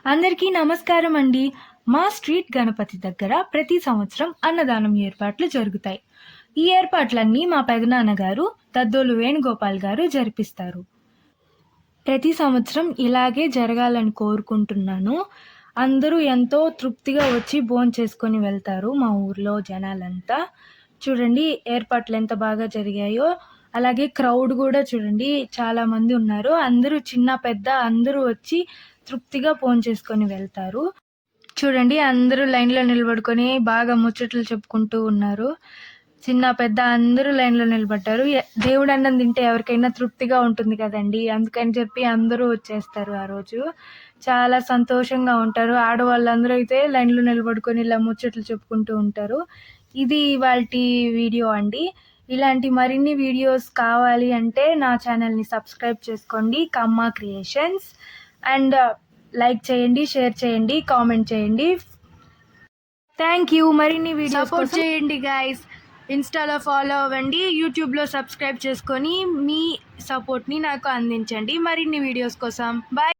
అందరికీ నమస్కారం అండి. మా స్ట్రీట్ గణపతి దగ్గర ప్రతి సంవత్సరం అన్నదానం ఏర్పాట్లు జరుగుతాయి. ఈ ఏర్పాట్లన్నీ మా పెదనాన్నగారు దద్దోలు వేణుగోపాల్ గారు జరిపిస్తారు. ప్రతి సంవత్సరం ఇలాగే జరగాలని కోరుకుంటున్నాను. అందరూ ఎంతో తృప్తిగా వచ్చి భోంచేసుకొని వెళ్తారు మా ఊర్లో జనాలంతా. చూడండి ఏర్పాట్లు ఎంత బాగా జరిగాయో. అలాగే క్రౌడ్ కూడా చూడండి చాలామంది ఉన్నారు. అందరూ చిన్న పెద్ద అందరూ వచ్చి తృప్తిగా భోంచేసుకొని వెళ్తారు. చూడండి అందరూ లైన్‌లో నిలబడుకొని బాగా ముచ్చట్లు చెప్పుకుంటూ ఉన్నారు. చిన్న పెద్ద అందరూ లైన్‌లో నిలబడ్డారు. దేవుడన్నం తింటే ఎవరికైనా తృప్తిగా ఉంటుంది కదండీ! అందుకని చెప్పి అందరూ వచ్చేస్తారు ఆ రోజు. చాలా సంతోషంగా ఉంటారు. ఆడవాళ్ళందరూ అయితే లైన్‌లో నిలబడుకొని ఇలా ముచ్చట్లు చెప్పుకుంటూ ఉంటారు. ఇది ఇవాల్టి వీడియో అండి. ఇలాంటి మరిన్ని వీడియోస్ కావాలి అంటే నా ఛానల్‌ని సబ్స్క్రైబ్ చేసుకోండి. కమ్మ క్రియేషన్స్. అండ్ లైక్ చేయండి, షేర్ చేయండి, కామెంట్ చేయండి. Thank you. మరిన్ని వీడియోస్ సపోర్ట్ చేయండి గైస్. ఇన్స్టాలో ఫాలో అవ్వండి, యూట్యూబ్లో సబ్స్క్రైబ్ చేసుకొని మీ సపోర్ట్ని నాకు అందించండి మరిన్ని వీడియోస్ కోసం. బాయ్.